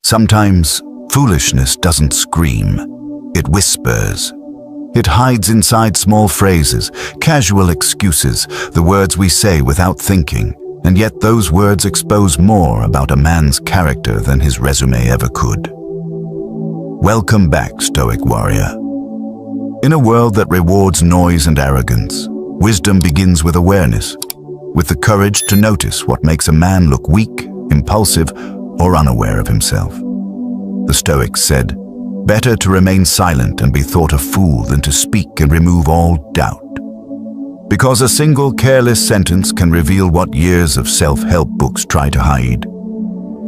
Sometimes foolishness doesn't scream, it whispers. It hides inside small phrases, casual excuses, the words we say without thinking, and yet those words expose more about a man's character than his resume ever could. Welcome back, Stoic warrior. In a world that rewards noise and arrogance, wisdom begins with awareness, with the courage to notice what makes a man look weak, impulsive, or unaware of himself. The Stoics said, "Better to remain silent and be thought a fool than to speak and remove all doubt." Because a single careless sentence can reveal what years of self-help books try to hide.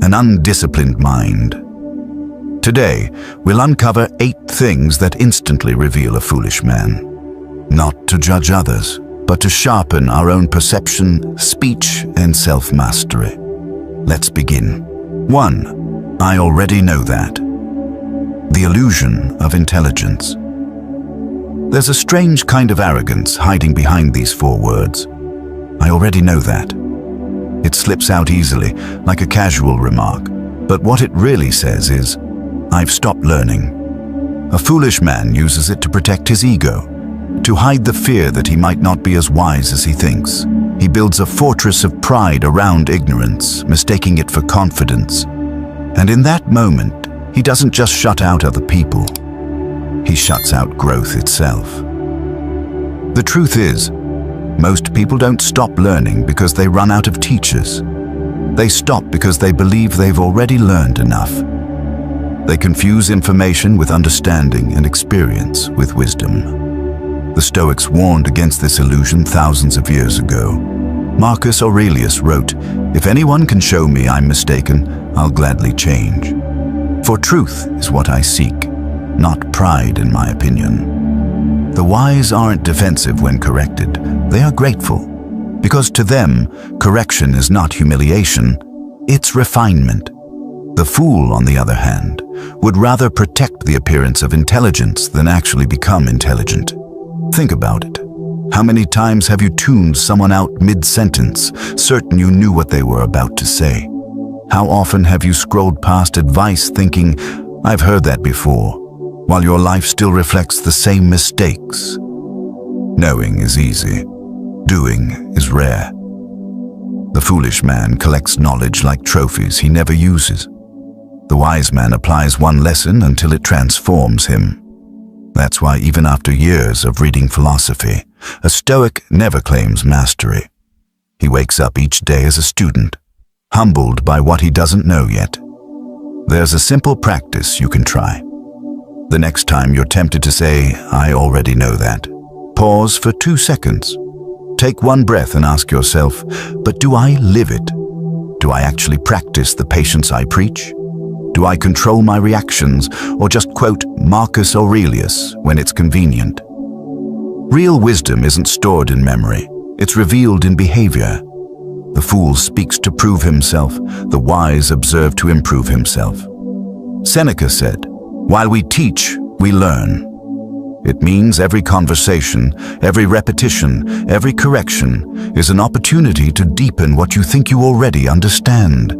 An undisciplined mind. Today, we'll uncover 8 things that instantly reveal a foolish man. Not to judge others, but to sharpen our own perception, speech, and self-mastery. Let's begin. 1. I already know that. The illusion of intelligence. There's a strange kind of arrogance hiding behind these 4 words. I already know that. It slips out easily, like a casual remark, but what it really says is, I've stopped learning. A foolish man uses it to protect his ego, to hide the fear that he might not be as wise as he thinks. He builds a fortress of pride around ignorance, mistaking it for confidence. And in that moment, he doesn't just shut out other people. He shuts out growth itself. The truth is, most people don't stop learning because they run out of teachers. They stop because they believe they've already learned enough. They confuse information with understanding and experience with wisdom. The Stoics warned against this illusion thousands of years ago. Marcus Aurelius wrote, "If anyone can show me I'm mistaken, I'll gladly change. For truth is what I seek, not pride in my opinion." The wise aren't defensive when corrected, they are grateful, because to them, correction is not humiliation, it's refinement. The fool, on the other hand, would rather protect the appearance of intelligence than actually become intelligent. Think about it. How many times have you tuned someone out mid-sentence, certain you knew what they were about to say? How often have you scrolled past advice thinking, "I've heard that before," while your life still reflects the same mistakes? Knowing is easy. Doing is rare. The foolish man collects knowledge like trophies he never uses. The wise man applies one lesson until it transforms him. That's why even after years of reading philosophy, a Stoic never claims mastery. He wakes up each day as a student, humbled by what he doesn't know yet. There's a simple practice you can try. The next time you're tempted to say, "I already know that," pause for 2 seconds. Take one breath and ask yourself, but do I live it? Do I actually practice the patience I preach? Do I control my reactions or just quote Marcus Aurelius when it's convenient? Real wisdom isn't stored in memory, it's revealed in behavior. The fool speaks to prove himself, the wise observe to improve himself. Seneca said, "While we teach, we learn." It means every conversation, every repetition, every correction is an opportunity to deepen what you think you already understand.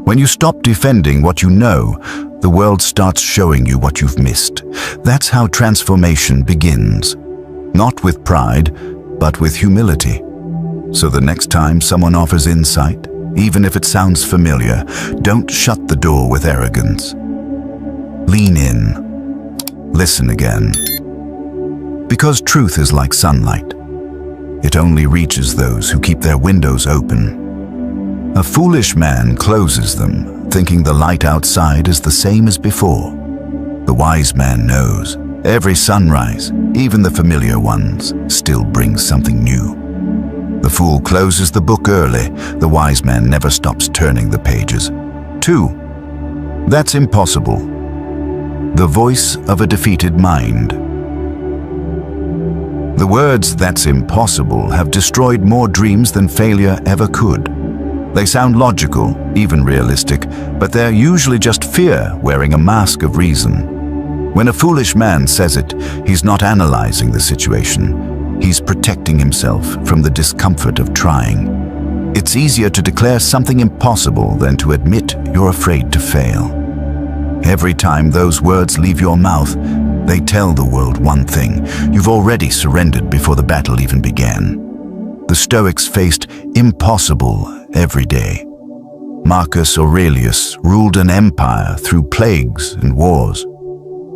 When you stop defending what you know, the world starts showing you what you've missed. That's how transformation begins. Not with pride, but with humility. So the next time someone offers insight, even if it sounds familiar, don't shut the door with arrogance. Lean in. Listen again. Because truth is like sunlight. It only reaches those who keep their windows open. A foolish man closes them, thinking the light outside is the same as before. The wise man knows every sunrise, even the familiar ones, still brings something new. The fool closes the book early, the wise man never stops turning the pages. 2. That's impossible. The voice of a defeated mind. The words "that's impossible" have destroyed more dreams than failure ever could. They sound logical, even realistic, but they're usually just fear wearing a mask of reason. When a foolish man says it, he's not analyzing the situation. He's protecting himself from the discomfort of trying. It's easier to declare something impossible than to admit you're afraid to fail. Every time those words leave your mouth, they tell the world one thing: you've already surrendered before the battle even began. The Stoics faced impossible every day. Marcus Aurelius ruled an empire through plagues and wars.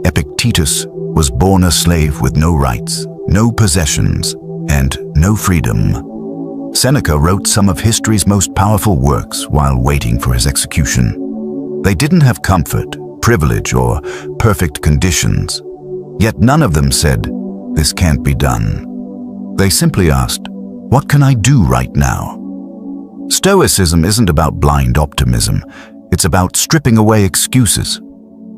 Epictetus was born a slave with no rights, no possessions, and no freedom. Seneca wrote some of history's most powerful works while waiting for his execution. They didn't have comfort, privilege, or perfect conditions. Yet none of them said, "This can't be done." They simply asked, "What can I do right now?" Stoicism isn't about blind optimism. It's about stripping away excuses.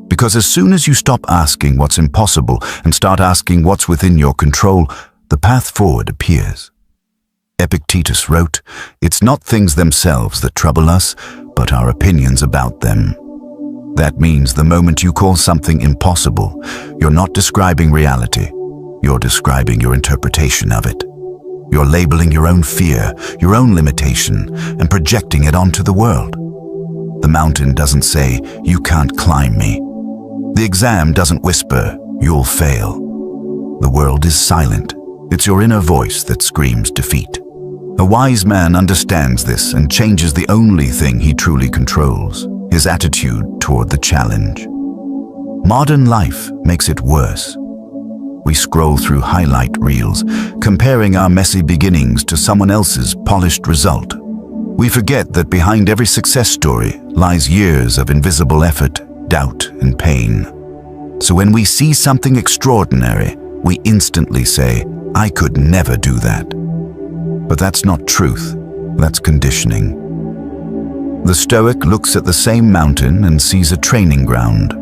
Because as soon as you stop asking what's impossible and start asking what's within your control, the path forward appears. Epictetus wrote, "It's not things themselves that trouble us, but our opinions about them." That means the moment you call something impossible, you're not describing reality. You're describing your interpretation of it. You're labeling your own fear, your own limitation, and projecting it onto the world. The mountain doesn't say, "You can't climb me." The exam doesn't whisper, "You'll fail." The world is silent. It's your inner voice that screams defeat. A wise man understands this and changes the only thing he truly controls: his attitude toward the challenge. Modern life makes it worse. We scroll through highlight reels, comparing our messy beginnings to someone else's polished result. We forget that behind every success story lies years of invisible effort, doubt, and pain. So when we see something extraordinary, we instantly say, "I could never do that." But that's not truth, that's conditioning. The Stoic looks at the same mountain and sees a training ground.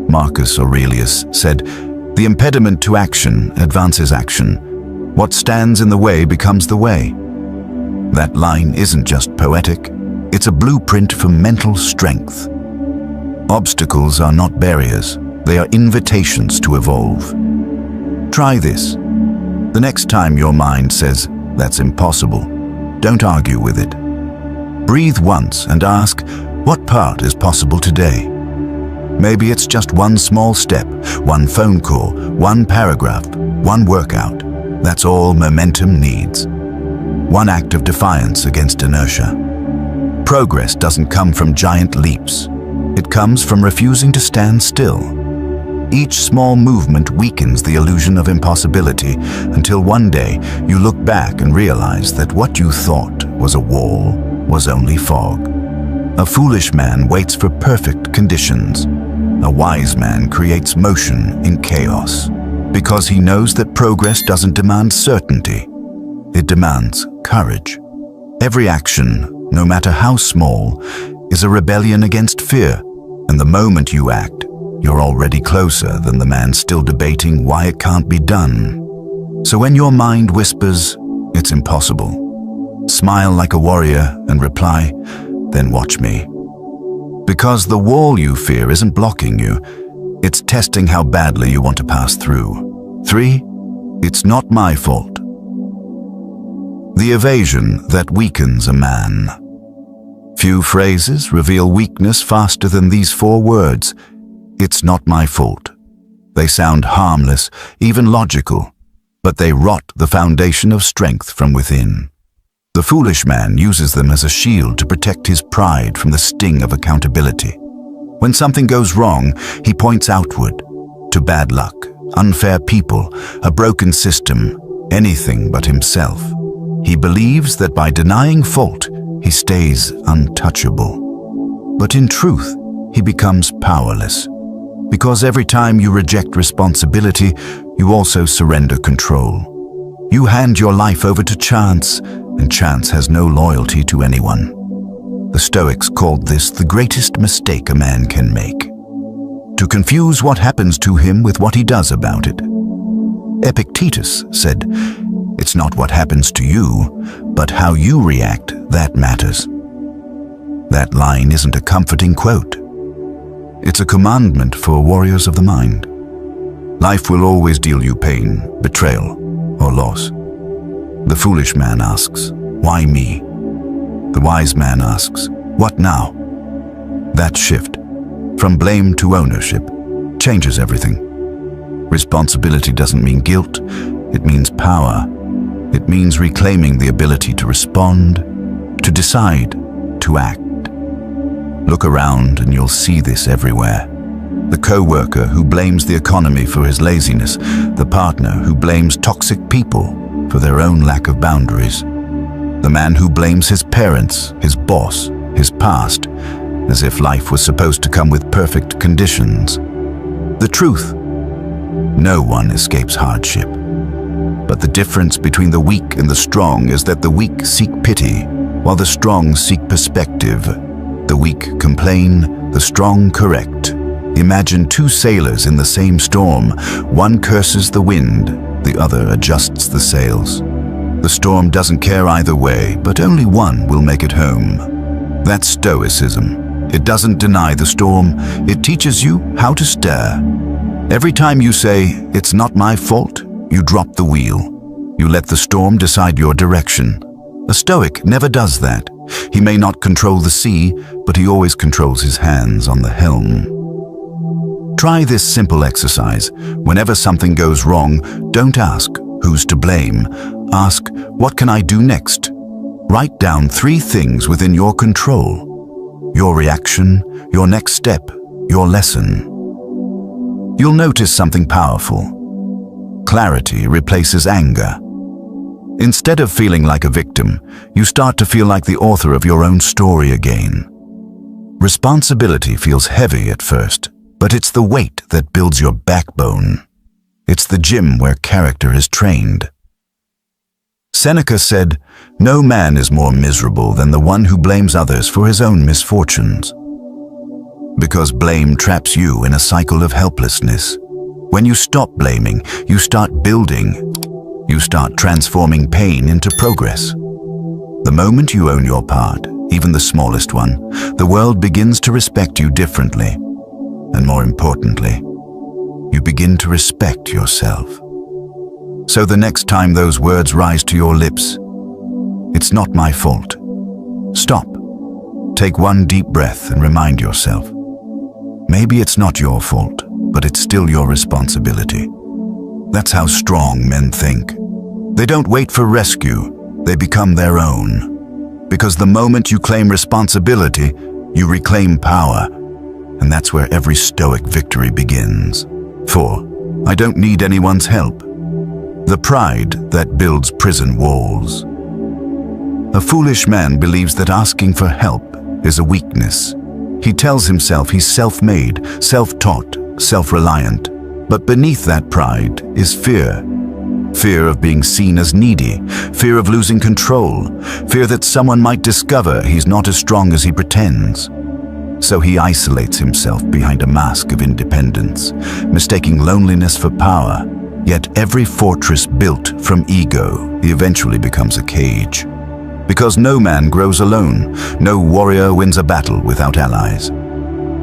Marcus Aurelius said, "The impediment to action advances action. What stands in the way becomes the way." That line isn't just poetic, it's a blueprint for mental strength. Obstacles are not barriers, they are invitations to evolve. Try this. The next time your mind says, "That's impossible," don't argue with it. Breathe once and ask, what part is possible today? Maybe it's just one small step, one phone call, one paragraph, one workout. That's all momentum needs. One act of defiance against inertia. Progress doesn't come from giant leaps. It comes from refusing to stand still. Each small movement weakens the illusion of impossibility until one day you look back and realize that what you thought was a wall was only fog. A foolish man waits for perfect conditions. A wise man creates motion in chaos because he knows that progress doesn't demand certainty. It demands courage. Every action, no matter how small, is a rebellion against fear, and the moment you act, you're already closer than the man still debating why it can't be done. So when your mind whispers, "It's impossible," smile like a warrior and reply, "Then watch me." Because the wall you fear isn't blocking you, it's testing how badly you want to pass through. 3. It's not my fault. The evasion that weakens a man. Few phrases reveal weakness faster than these 4 words. It's not my fault. They sound harmless, even logical, but they rot the foundation of strength from within. The foolish man uses them as a shield to protect his pride from the sting of accountability. When something goes wrong, he points outward, to bad luck, unfair people, a broken system, anything but himself. He believes that by denying fault, he stays untouchable. But in truth, he becomes powerless. Because every time you reject responsibility, you also surrender control. You hand your life over to chance, and chance has no loyalty to anyone. The Stoics called this the greatest mistake a man can make: to confuse what happens to him with what he does about it. Epictetus said, "It's not what happens to you, but how you react that matters." That line isn't a comforting quote. It's a commandment for warriors of the mind. Life will always deal you pain, betrayal, or loss. The foolish man asks, "Why me?" The wise man asks, "What now?" That shift, from blame to ownership, changes everything. Responsibility doesn't mean guilt, it means power. It means reclaiming the ability to respond, to decide, to act. Look around and you'll see this everywhere. The co-worker who blames the economy for his laziness, the partner who blames toxic people for their own lack of boundaries, the man who blames his parents, his boss, his past, as if life was supposed to come with perfect conditions. The truth: no one escapes hardship. But the difference between the weak and the strong is that the weak seek pity, while the strong seek perspective. The weak complain, the strong correct. Imagine two sailors in the same storm. One curses the wind, the other adjusts the sails. The storm doesn't care either way, but only one will make it home. That's Stoicism. It doesn't deny the storm, it teaches you how to steer. Every time you say, "It's not my fault," you drop the wheel. You let the storm decide your direction. A Stoic never does that. He may not control the sea, but he always controls his hands on the helm. Try this simple exercise. Whenever something goes wrong, don't ask, "Who's to blame?" Ask, "What can I do next?" Write down 3 things within your control: your reaction, your next step, your lesson. You'll notice something powerful. Clarity replaces anger. Instead of feeling like a victim, you start to feel like the author of your own story again. Responsibility feels heavy at first, but it's the weight that builds your backbone. It's the gym where character is trained. Seneca said, "No man is more miserable than the one who blames others for his own misfortunes." Because blame traps you in a cycle of helplessness. When you stop blaming, you start building. You start transforming pain into progress. The moment you own your part, even the smallest one, the world begins to respect you differently. And more importantly, you begin to respect yourself. So the next time those words rise to your lips, "It's not my fault." Stop. Take one deep breath and remind yourself. Maybe it's not your fault, but it's still your responsibility. That's how strong men think. They don't wait for rescue, they become their own. Because the moment you claim responsibility, you reclaim power. And that's where every Stoic victory begins. 4. I don't need anyone's help. The pride that builds prison walls. A foolish man believes that asking for help is a weakness. He tells himself he's self-made, self-taught, self-reliant. But beneath that pride is fear. Fear of being seen as needy, fear of losing control, fear that someone might discover he's not as strong as he pretends. So he isolates himself behind a mask of independence, mistaking loneliness for power. Yet every fortress built from ego eventually becomes a cage. Because no man grows alone, no warrior wins a battle without allies.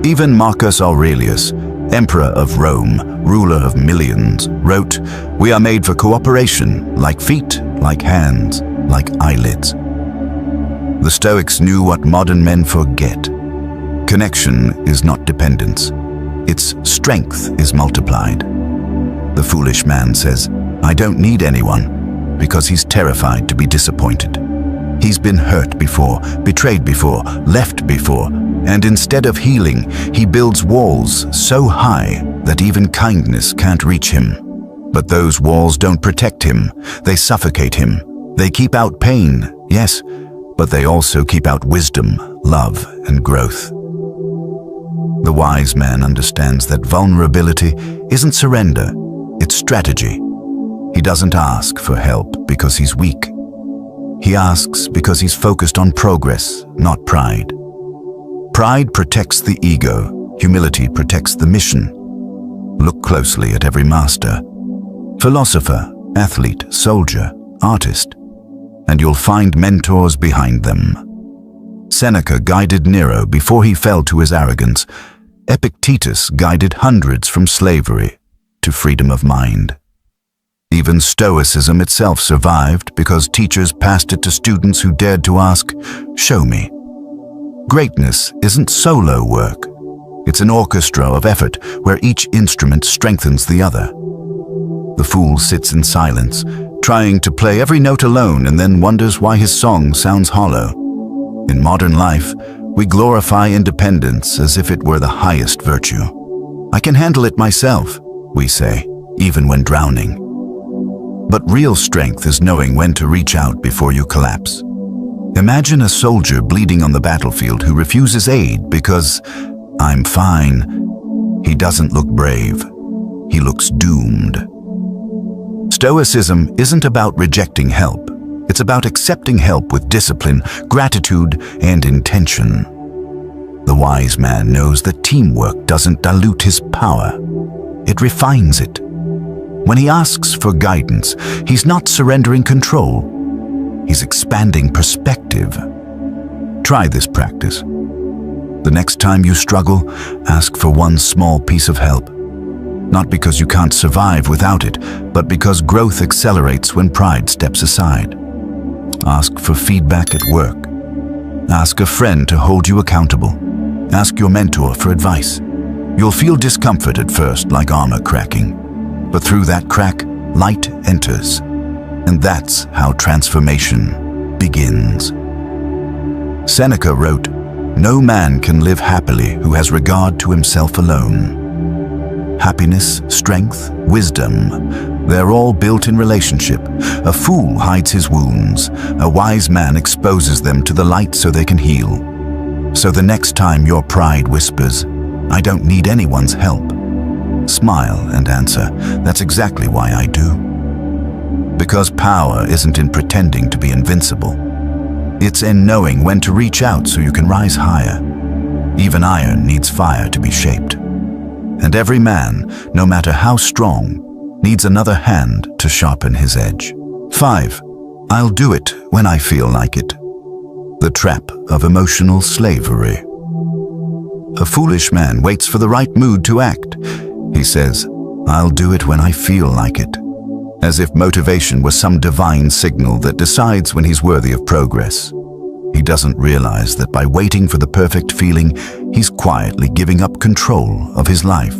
Even Marcus Aurelius, Emperor of Rome, ruler of millions, wrote, "We are made for cooperation, like feet, like hands, like eyelids." The Stoics knew what modern men forget. Connection is not dependence. Its strength is multiplied. The foolish man says, "I don't need anyone," because he's terrified to be disappointed. He's been hurt before, betrayed before, left before, and instead of healing, he builds walls so high that even kindness can't reach him. But those walls don't protect him, they suffocate him. They keep out pain, yes, but they also keep out wisdom, love, and growth. The wise man understands that vulnerability isn't surrender, it's strategy. He doesn't ask for help because he's weak. He asks because he's focused on progress, not pride. Pride protects the ego, humility protects the mission. Look closely at every master, philosopher, athlete, soldier, artist, and you'll find mentors behind them. Seneca guided Nero before he fell to his arrogance. Epictetus guided hundreds from slavery to freedom of mind. Even Stoicism itself survived because teachers passed it to students who dared to ask, "Show me." Greatness isn't solo work. It's an orchestra of effort where each instrument strengthens the other. The fool sits in silence, trying to play every note alone, and then wonders why his song sounds hollow. In modern life, we glorify independence as if it were the highest virtue. I can handle it myself, we say, even when drowning. But real strength is knowing when to reach out before you collapse. Imagine a soldier bleeding on the battlefield who refuses aid because, "I'm fine." He doesn't look brave. He looks doomed. Stoicism isn't about rejecting help. It's about accepting help with discipline, gratitude, and intention. The wise man knows that teamwork doesn't dilute his power. It refines it. When he asks for guidance, he's not surrendering control. He's expanding perspective. Try this practice. The next time you struggle, ask for one small piece of help. Not because you can't survive without it, but because growth accelerates when pride steps aside. Ask for feedback at work. Ask a friend to hold you accountable. Ask your mentor for advice. You'll feel discomfort at first, like armor cracking. But through that crack, light enters. And that's how transformation begins. Seneca wrote, "No man can live happily who has regard to himself alone." Happiness, strength, wisdom, they're all built in relationship. A fool hides his wounds. A wise man exposes them to the light so they can heal. So the next time your pride whispers, "I don't need anyone's help," smile and answer, "That's exactly why I do." Because power isn't in pretending to be invincible. It's in knowing when to reach out so you can rise higher. Even iron needs fire to be shaped. And every man, no matter how strong, needs another hand to sharpen his edge. 5. I'll do it when I feel like it. The trap of emotional slavery. A foolish man waits for the right mood to act. He says, "I'll do it when I feel like it," as if motivation was some divine signal that decides when he's worthy of progress. He doesn't realize that by waiting for the perfect feeling, he's quietly giving up control of his life.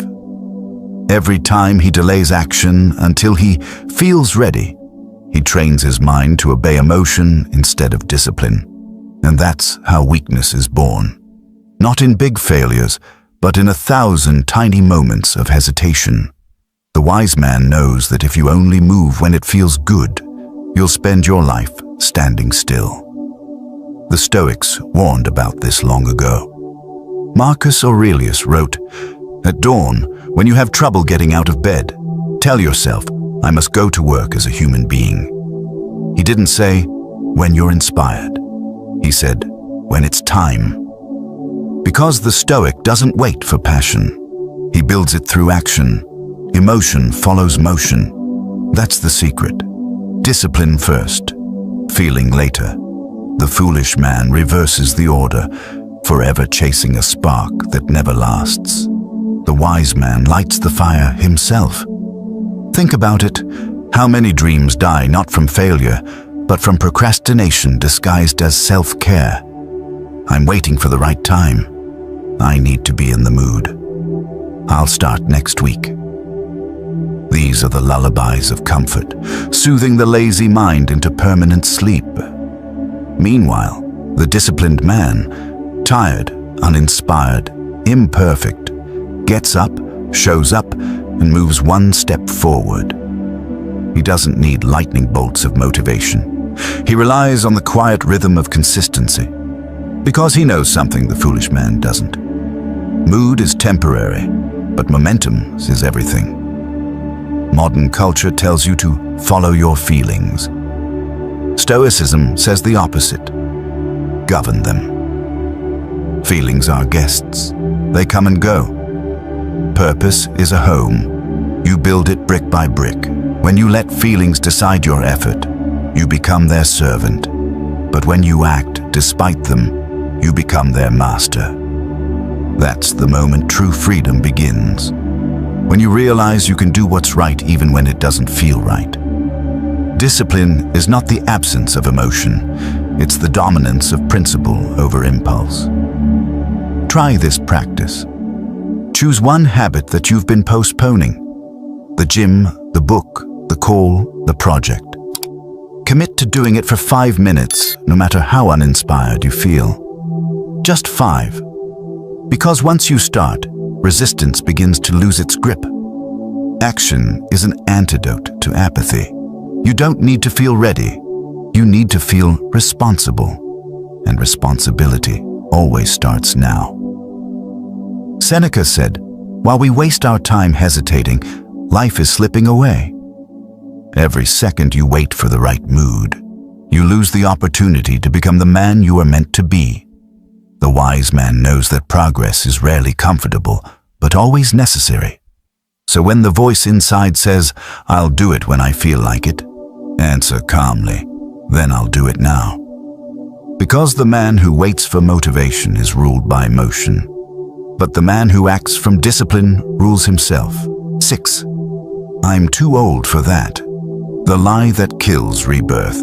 Every time he delays action until he feels ready, he trains his mind to obey emotion instead of discipline. And that's how weakness is born. Not in big failures, but in 1,000 tiny moments of hesitation. The wise man knows that if you only move when it feels good, you'll spend your life standing still. The Stoics warned about this long ago. Marcus Aurelius wrote, "At dawn, when you have trouble getting out of bed, tell yourself, 'I must go to work as a human being.'" He didn't say, "when you're inspired." He said, "when it's time." Because the Stoic doesn't wait for passion. He builds it through action. Emotion follows motion. That's the secret. Discipline first, feeling later. The foolish man reverses the order, forever chasing a spark that never lasts. The wise man lights the fire himself. Think about it. How many dreams die not from failure, but from procrastination disguised as self-care? I'm waiting for the right time. I need to be in the mood. I'll start next week. These are the lullabies of comfort, soothing the lazy mind into permanent sleep. Meanwhile, the disciplined man, tired, uninspired, imperfect, gets up, shows up, and moves one step forward. He doesn't need lightning bolts of motivation. He relies on the quiet rhythm of consistency, because he knows something the foolish man doesn't. Mood is temporary, but momentum is everything. Modern culture tells you to follow your feelings. Stoicism says the opposite. Govern them. Feelings are guests. They come and go. Purpose is a home. You build it brick by brick. When you let feelings decide your effort, you become their servant. But when you act despite them, you become their master. That's the moment true freedom begins. When you realize you can do what's right even when it doesn't feel right. Discipline is not the absence of emotion. It's the dominance of principle over impulse. Try this practice. Choose one habit that you've been postponing. The gym, the book, the call, the project. Commit to doing it for 5 minutes, no matter how uninspired you feel. Just 5. Because once you start, resistance begins to lose its grip. Action is an antidote to apathy. You don't need to feel ready. You need to feel responsible. And responsibility always starts now. Seneca said, "While we waste our time hesitating, life is slipping away." Every second you wait for the right mood, you lose the opportunity to become the man you are meant to be. The wise man knows that progress is rarely comfortable, but always necessary. So when the voice inside says, "I'll do it when I feel like it," answer calmly, "Then I'll do it now." Because the man who waits for motivation is ruled by emotion, but the man who acts from discipline rules himself. 6. I'm too old for that. The lie that kills rebirth.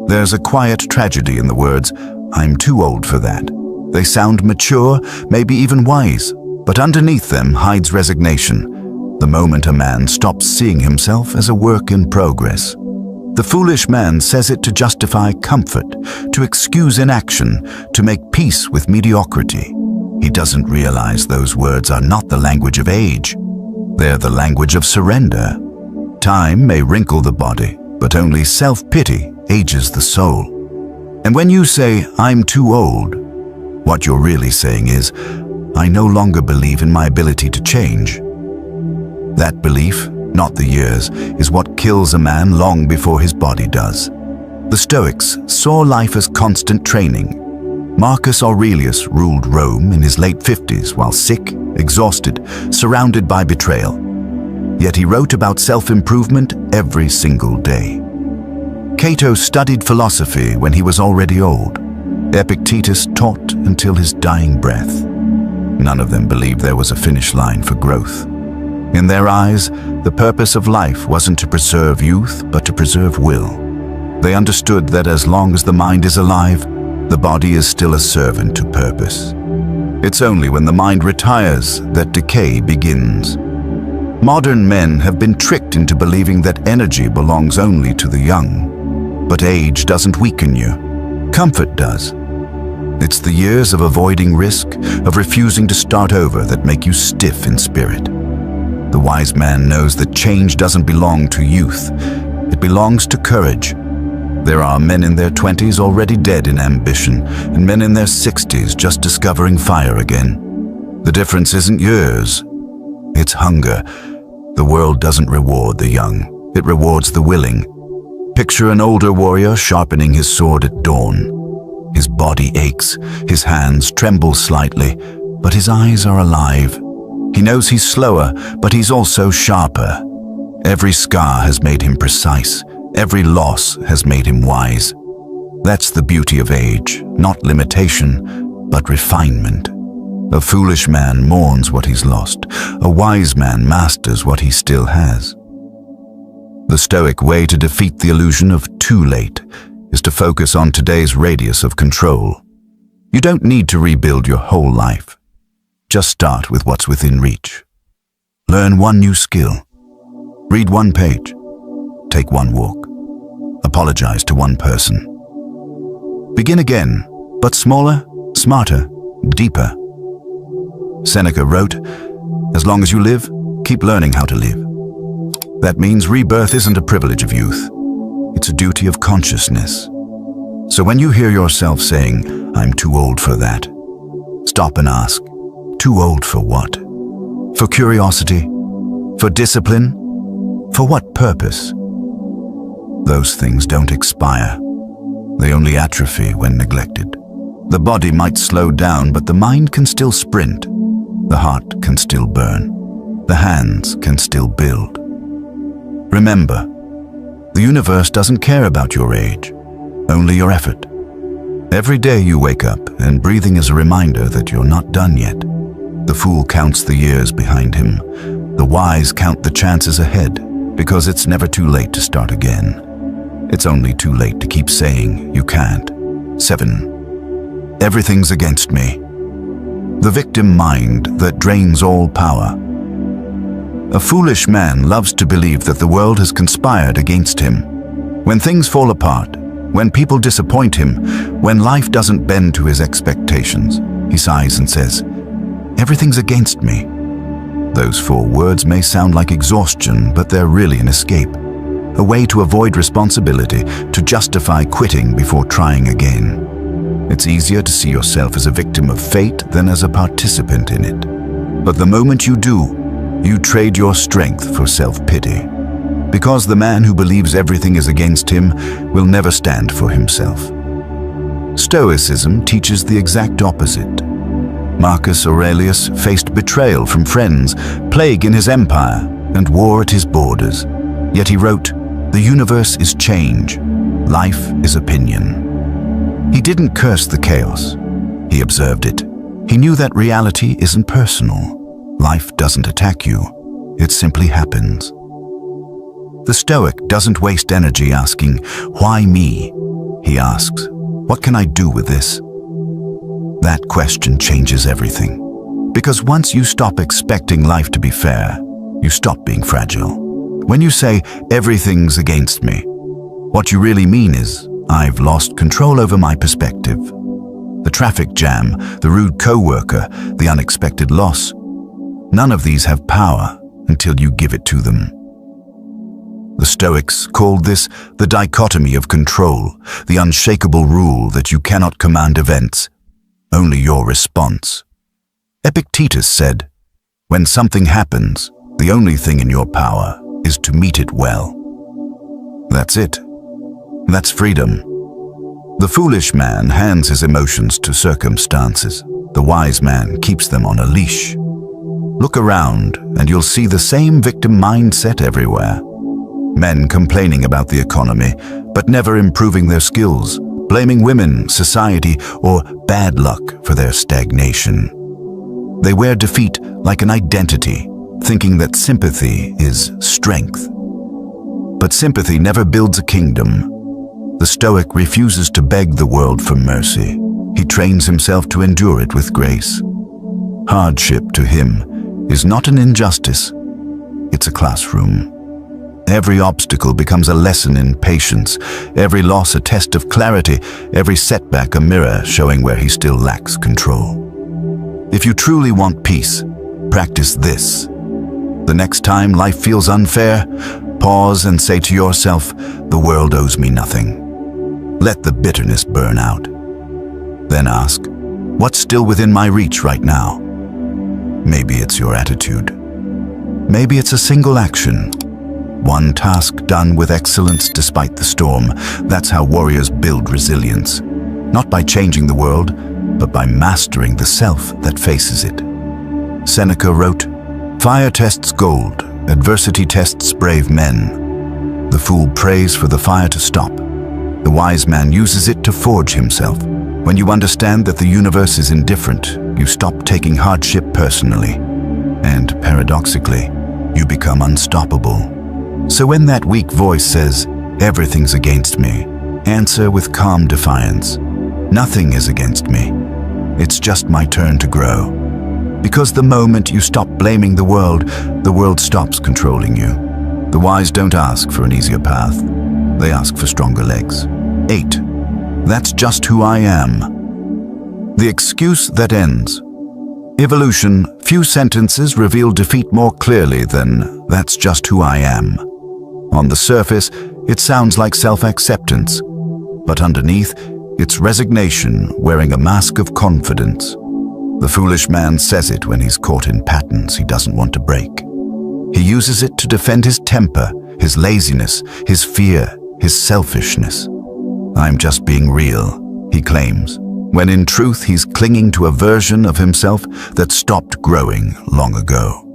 There's a quiet tragedy in the words, "I'm too old for that." They sound mature, maybe even wise, but underneath them hides resignation, the moment a man stops seeing himself as a work in progress. The foolish man says it to justify comfort, to excuse inaction, to make peace with mediocrity. He doesn't realize those words are not the language of age. They're the language of surrender. Time may wrinkle the body, but only self-pity ages the soul. And when you say, "I'm too old," what you're really saying is, "I no longer believe in my ability to change." That belief, not the years, is what kills a man long before his body does. The Stoics saw life as constant training. Marcus Aurelius ruled Rome in his late 50s while sick, exhausted, surrounded by betrayal. Yet he wrote about self-improvement every single day. Cato studied philosophy when he was already old. Epictetus taught until his dying breath. None of them believed there was a finish line for growth. In their eyes, the purpose of life wasn't to preserve youth, but to preserve will. They understood that as long as the mind is alive, the body is still a servant to purpose. It's only when the mind retires that decay begins. Modern men have been tricked into believing that energy belongs only to the young. But age doesn't weaken you. Comfort does. It's the years of avoiding risk, of refusing to start over, that make you stiff in spirit. The wise man knows that change doesn't belong to youth. It belongs to courage. There are men in their 20s already dead in ambition, and men in their 60s just discovering fire again. The difference isn't years. It's hunger. The world doesn't reward the young. It rewards the willing. Picture an older warrior sharpening his sword at dawn. His body aches, his hands tremble slightly, but his eyes are alive. He knows he's slower, but he's also sharper. Every scar has made him precise. Every loss has made him wise. That's the beauty of age, not limitation, but refinement. A foolish man mourns what he's lost. A wise man masters what he still has. The Stoic way to defeat the illusion of too late is to focus on today's radius of control. You don't need to rebuild your whole life. Just start with what's within reach. Learn one new skill. Read one page. Take one walk. Apologize to one person. Begin again, but smaller, smarter, deeper. Seneca wrote, "As long as you live, keep learning how to live." That means rebirth isn't a privilege of youth. It's a duty of consciousness. So when you hear yourself saying, "I'm too old for that," stop and ask, too old for what? For curiosity? For discipline? For what purpose? Those things don't expire. They only atrophy when neglected. The body might slow down, but the mind can still sprint. The heart can still burn. The hands can still build. Remember, the universe doesn't care about your age, only your effort. Every day you wake up, and breathing is a reminder that you're not done yet. The fool counts the years behind him. The wise count the chances ahead, because it's never too late to start again. It's only too late to keep saying you can't. 7. Everything's against me. the victim mind that drains all power. A foolish man loves to believe that the world has conspired against him. When things fall apart, when people disappoint him, when life doesn't bend to his expectations, he sighs and says, "Everything's against me." Those 4 words may sound like exhaustion, but they're really an escape. A way to avoid responsibility, to justify quitting before trying again. It's easier to see yourself as a victim of fate than as a participant in it. But the moment you do, you trade your strength for self-pity. Because the man who believes everything is against him will never stand for himself. Stoicism teaches the exact opposite. Marcus Aurelius faced betrayal from friends, plague in his empire, and war at his borders. Yet he wrote, "The universe is change. Life is opinion." He didn't curse the chaos. He observed it. He knew that reality isn't personal. Life doesn't attack you. It simply happens. The Stoic doesn't waste energy asking, "Why me?" He asks, "What can I do with this?" That question changes everything. Because once you stop expecting life to be fair, you stop being fragile. When you say, "Everything's against me," what you really mean is, "I've lost control over my perspective." The traffic jam, the rude coworker, the unexpected loss, none of these have power until you give it to them. The Stoics called this the dichotomy of control, the unshakable rule that you cannot command events, only your response. Epictetus said, "When something happens, the only thing in your power is to meet it well." That's it. That's freedom. The foolish man hands his emotions to circumstances. The wise man keeps them on a leash. Look around and you'll see the same victim mindset everywhere. Men complaining about the economy, but never improving their skills, blaming women, society, or bad luck for their stagnation. They wear defeat like an identity, thinking that sympathy is strength. But sympathy never builds a kingdom. The Stoic refuses to beg the world for mercy. He trains himself to endure it with grace. Hardship to him is not an injustice, it's a classroom. Every obstacle becomes a lesson in patience, every loss a test of clarity, every setback a mirror showing where he still lacks control. If you truly want peace, practice this. The next time life feels unfair, pause and say to yourself, "The world owes me nothing." Let the bitterness burn out. Then ask, what's still within my reach right now? Maybe it's your attitude. Maybe it's a single action. One task done with excellence despite the storm. That's how warriors build resilience. Not by changing the world, but by mastering the self that faces it. Seneca wrote, "Fire tests gold, adversity tests brave men. The fool prays for the fire to stop. The wise man uses it to forge himself." When you understand that the universe is indifferent, you stop taking hardship personally. And paradoxically, you become unstoppable. So when that weak voice says, "Everything's against me," answer with calm defiance, "Nothing is against me. It's just my turn to grow." Because the moment you stop blaming the world stops controlling you. The wise don't ask for an easier path. They ask for stronger legs. 8. That's just who I am. The excuse that ends. Evolution, few sentences reveal defeat more clearly than "that's just who I am." On the surface, it sounds like self-acceptance, but underneath, it's resignation wearing a mask of confidence. The foolish man says it when he's caught in patterns he doesn't want to break. He uses it to defend his temper, his laziness, his fear, his selfishness. "I'm just being real," he claims, when in truth he's clinging to a version of himself that stopped growing long ago.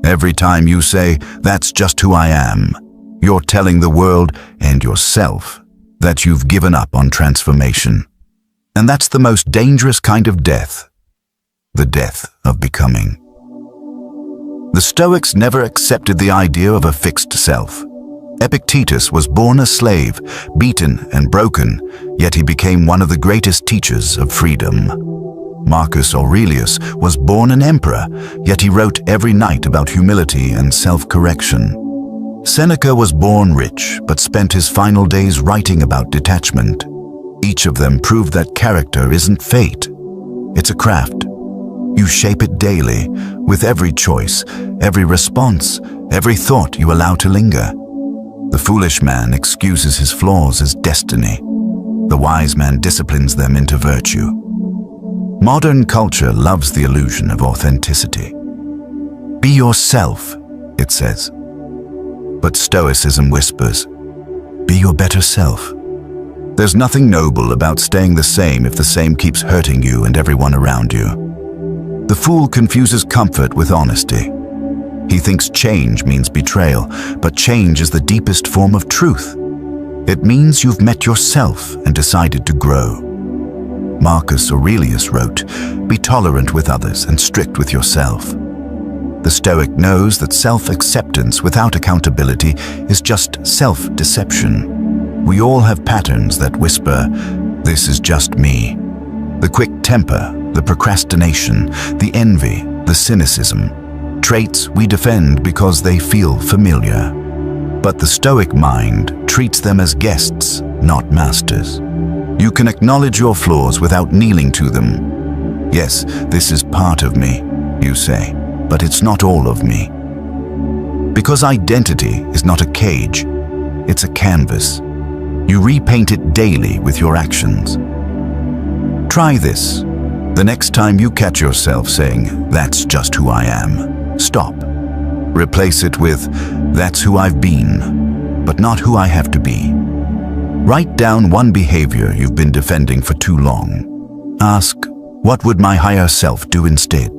Every time you say, "That's just who I am," you're telling the world and yourself that you've given up on transformation. And that's the most dangerous kind of death, the death of becoming. The Stoics never accepted the idea of a fixed self. Epictetus was born a slave, beaten and broken, yet he became one of the greatest teachers of freedom. Marcus Aurelius was born an emperor, yet he wrote every night about humility and self-correction. Seneca was born rich, but spent his final days writing about detachment. Each of them proved that character isn't fate. It's a craft. You shape it daily, with every choice, every response, every thought you allow to linger. The foolish man excuses his flaws as destiny. The wise man disciplines them into virtue. Modern culture loves the illusion of authenticity. Be yourself, it says. But Stoicism whispers, be your better self. There's nothing noble about staying the same if the same keeps hurting you and everyone around you. The fool confuses comfort with honesty. He thinks change means betrayal, but change is the deepest form of truth. It means you've met yourself and decided to grow. Marcus Aurelius wrote, be tolerant with others and strict with yourself. The Stoic knows that self-acceptance without accountability is just self-deception. We all have patterns that whisper, this is just me. The quick temper, the procrastination, the envy, the cynicism. Traits we defend because they feel familiar. But the Stoic mind treats them as guests, not masters. You can acknowledge your flaws without kneeling to them. Yes, this is part of me, you say, but it's not all of me. Because identity is not a cage, it's a canvas. You repaint it daily with your actions. Try this. The next time you catch yourself saying, that's just who I am, stop. Replace it with, that's who I've been, but not who I have to be. Write down one behavior you've been defending for too long. Ask, what would my higher self do instead?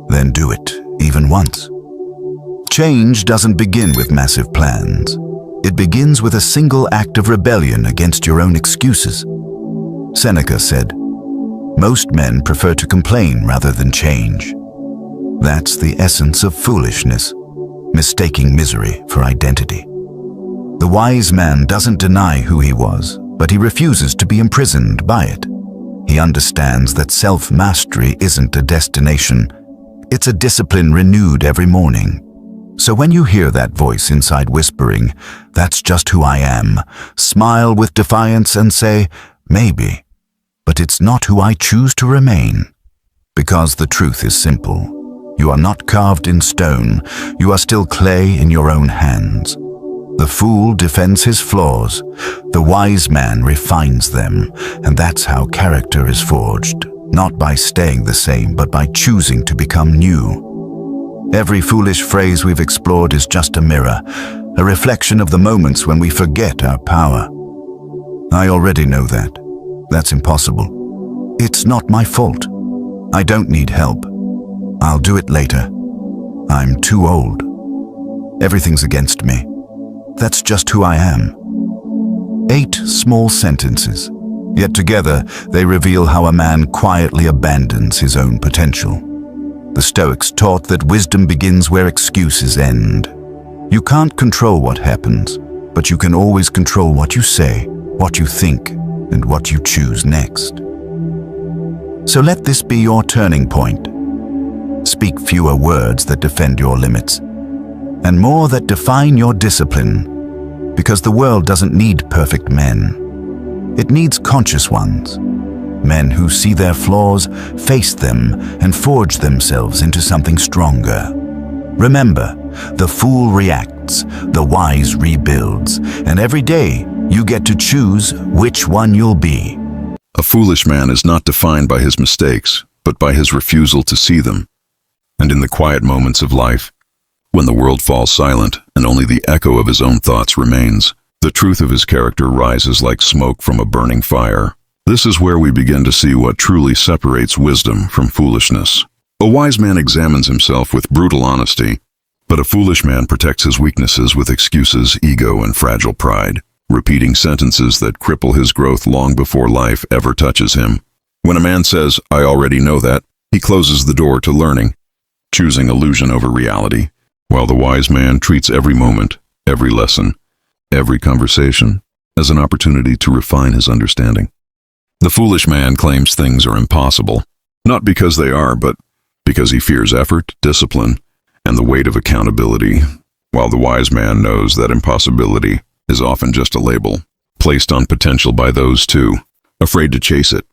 Then do it, even once. Change doesn't begin with massive plans. It begins with a single act of rebellion against your own excuses. Seneca said, most men prefer to complain rather than change. That's the essence of foolishness, mistaking misery for identity. The wise man doesn't deny who he was, but he refuses to be imprisoned by it. He understands that self-mastery isn't a destination, it's a discipline renewed every morning. So when you hear that voice inside whispering, that's just who I am, smile with defiance and say, maybe, but it's not who I choose to remain. Because the truth is simple. You are not carved in stone, you are still clay in your own hands. The fool defends his flaws, the wise man refines them, and that's how character is forged, not by staying the same, but by choosing to become new. Every foolish phrase we've explored is just a mirror, a reflection of the moments when we forget our power. I already know that. That's impossible. It's not my fault. I don't need help. I'll do it later. I'm too old. Everything's against me. That's just who I am. 8 small sentences, yet together they reveal how a man quietly abandons his own potential. The Stoics taught that wisdom begins where excuses end. You can't control what happens, but you can always control what you say, what you think, and what you choose next. So let this be your turning point. Speak fewer words that defend your limits, and more that define your discipline, because the world doesn't need perfect men. It needs conscious ones, men who see their flaws, face them, and forge themselves into something stronger. Remember, the fool reacts, the wise rebuilds, and every day you get to choose which one you'll be. A foolish man is not defined by his mistakes, but by his refusal to see them. And in the quiet moments of life, when the world falls silent and only the echo of his own thoughts remains, the truth of his character rises like smoke from a burning fire. This is where we begin to see what truly separates wisdom from foolishness. A wise man examines himself with brutal honesty, but a foolish man protects his weaknesses with excuses, ego, and fragile pride, repeating sentences that cripple his growth long before life ever touches him. When a man says, "I already know that," he closes the door to learning, choosing illusion over reality, while the wise man treats every moment, every lesson, every conversation as an opportunity to refine his understanding. The foolish man claims things are impossible, Not because they are, but because he fears effort, discipline, and the weight of accountability, while the wise man knows that impossibility is often just a label, placed on potential by those too afraid to chase it.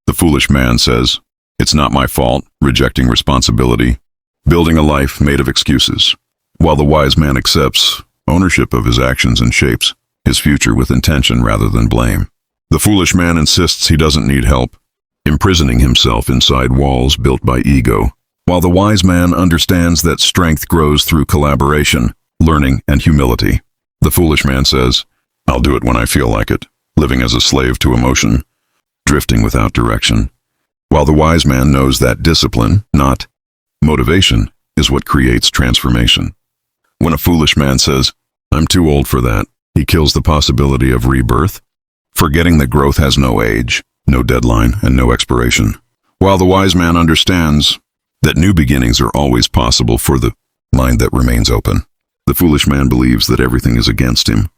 The foolish man says, "It's not my fault," rejecting responsibility, building a life made of excuses, while the wise man accepts ownership of his actions and shapes his future with intention rather than blame. The foolish man insists he doesn't need help, imprisoning himself inside walls built by ego, while the wise man understands that strength grows through collaboration, learning, and humility. The foolish man says, "I'll do it when I feel like it," living as a slave to emotion, drifting without direction, while the wise man knows that discipline, not motivation, is what creates transformation. When a foolish man says, "I'm too old for that," he kills the possibility of rebirth, forgetting that growth has no age, no deadline, and no expiration, while the wise man understands that new beginnings are always possible for the mind that remains open. The foolish man believes that everything is against him,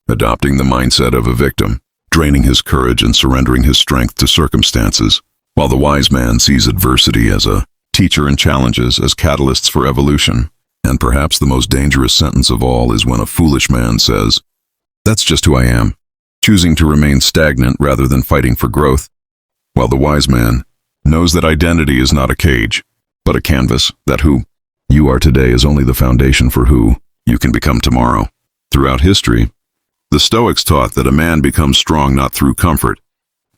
adopting the mindset of a victim, draining his courage and surrendering his strength to circumstances, while the wise man sees adversity as a teacher and challenges as catalysts for evolution. And perhaps the most dangerous sentence of all is when a foolish man says, "That's just who I am," choosing to remain stagnant rather than fighting for growth, while the wise man knows that identity is not a cage, but a canvas, that who you are today is only the foundation for who you can become tomorrow. Throughout history, the Stoics taught that a man becomes strong not through comfort,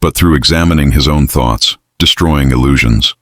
but through examining his own thoughts, destroying illusions,